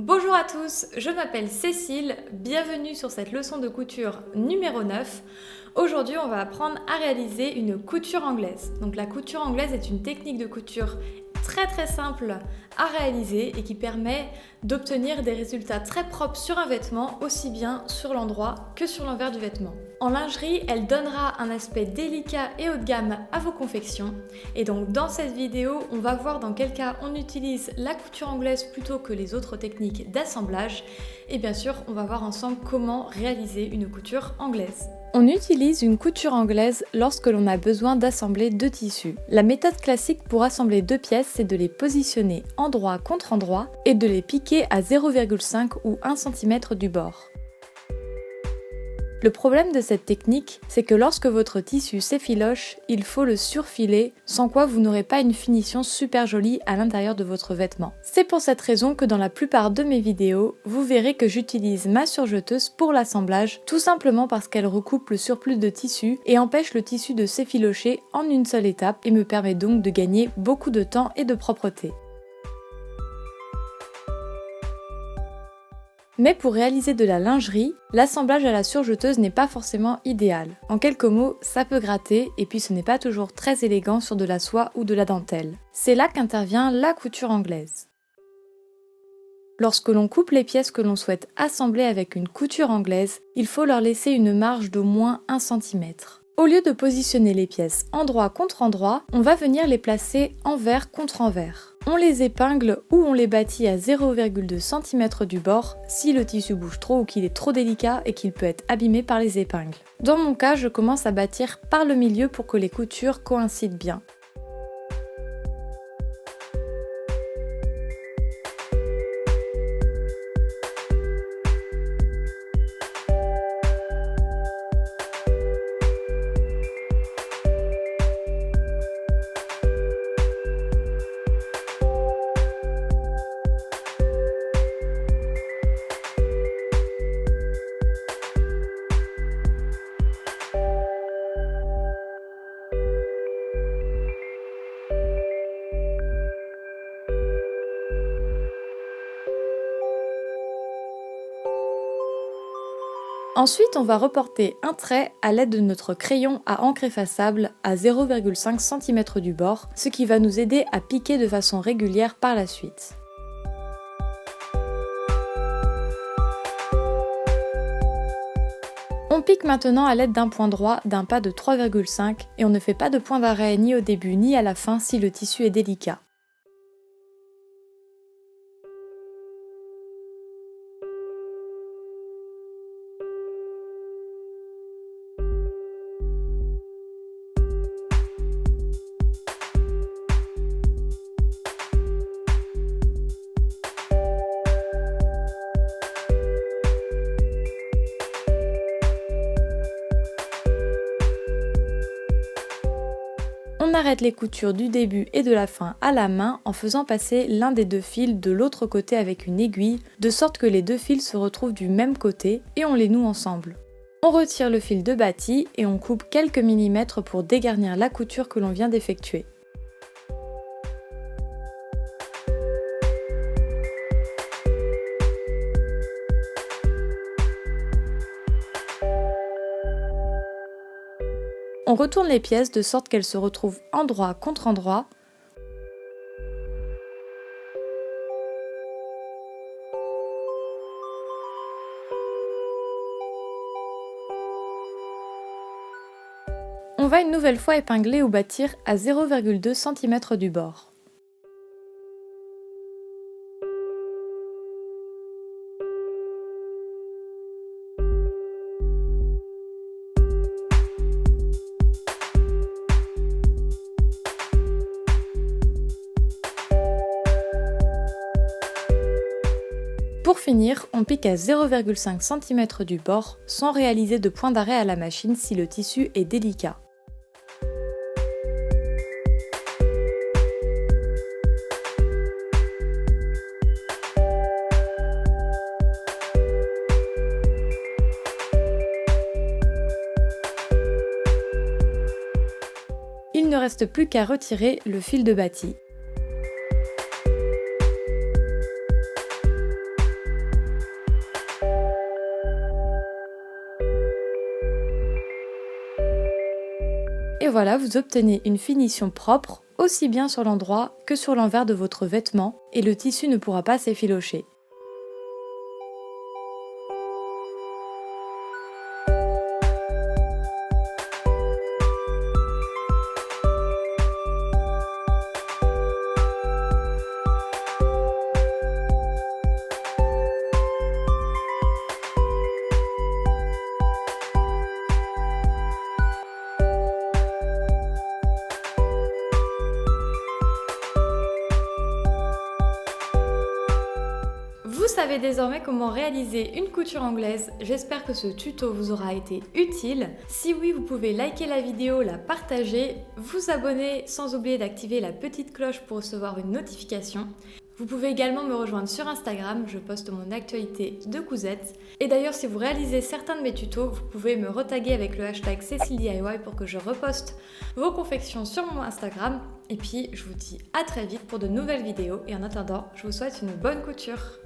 Bonjour à tous, je m'appelle Cécile, bienvenue sur cette leçon de couture numéro 9. Aujourd'hui, on va apprendre à réaliser une couture anglaise. Donc la couture anglaise est une technique de couture très simple à réaliser et qui permet d'obtenir des résultats très propres sur un vêtement, aussi bien sur l'endroit que sur l'envers du vêtement. En lingerie, elle donnera un aspect délicat et haut de gamme à vos confections. Et donc dans cette vidéo, on va voir dans quel cas on utilise la couture anglaise plutôt que les autres techniques d'assemblage. Et bien sûr, on va voir ensemble comment réaliser une couture anglaise. On utilise une couture anglaise lorsque l'on a besoin d'assembler deux tissus. La méthode classique pour assembler deux pièces, c'est de les positionner endroit contre endroit et de les piquer à 0,5 ou 1 cm du bord. Le problème de cette technique, c'est que lorsque votre tissu s'effiloche, il faut le surfiler, sans quoi vous n'aurez pas une finition super jolie à l'intérieur de votre vêtement. C'est pour cette raison que dans la plupart de mes vidéos, vous verrez que j'utilise ma surjeteuse pour l'assemblage, tout simplement parce qu'elle recoupe le surplus de tissu et empêche le tissu de s'effilocher en une seule étape et me permet donc de gagner beaucoup de temps et de propreté. Mais pour réaliser de la lingerie, l'assemblage à la surjeteuse n'est pas forcément idéal. En quelques mots, ça peut gratter et puis ce n'est pas toujours très élégant sur de la soie ou de la dentelle. C'est là qu'intervient la couture anglaise. Lorsque l'on coupe les pièces que l'on souhaite assembler avec une couture anglaise, il faut leur laisser une marge d'au moins 1 cm. Au lieu de positionner les pièces endroit contre endroit, on va venir les placer envers contre envers. On les épingle ou on les bâtit à 0,2 cm du bord si le tissu bouge trop ou qu'il est trop délicat et qu'il peut être abîmé par les épingles. Dans mon cas, je commence à bâtir par le milieu pour que les coutures coïncident bien. Ensuite, on va reporter un trait à l'aide de notre crayon à encre effaçable à 0,5 cm du bord, ce qui va nous aider à piquer de façon régulière par la suite. On pique maintenant à l'aide d'un point droit d'un pas de 3,5 et on ne fait pas de point d'arrêt ni au début ni à la fin si le tissu est délicat. On arrête les coutures du début et de la fin à la main en faisant passer l'un des deux fils de l'autre côté avec une aiguille, de sorte que les deux fils se retrouvent du même côté et on les noue ensemble. On retire le fil de bâti et on coupe quelques millimètres pour dégarnir la couture que l'on vient d'effectuer. On retourne les pièces de sorte qu'elles se retrouvent endroit contre endroit. On va une nouvelle fois épingler ou bâtir à 0,2 cm du bord. Pour finir, on pique à 0,5 cm du bord sans réaliser de point d'arrêt à la machine si le tissu est délicat. Il ne reste plus qu'à retirer le fil de bâti. Et voilà, vous obtenez une finition propre, aussi bien sur l'endroit que sur l'envers de votre vêtement, et le tissu ne pourra pas s'effilocher. Vous savez désormais comment réaliser une couture anglaise. J'espère que ce tuto vous aura été utile. Si oui, vous pouvez liker la vidéo, la partager, vous abonner sans oublier d'activer la petite cloche pour recevoir une notification. Vous pouvez également me rejoindre sur Instagram, je poste mon actualité de cousettes. Et d'ailleurs, si vous réalisez certains de mes tutos, vous pouvez me retaguer avec le hashtag CécileDIY pour que je reposte vos confections sur mon Instagram. Et puis, je vous dis à très vite pour de nouvelles vidéos. Et en attendant, je vous souhaite une bonne couture.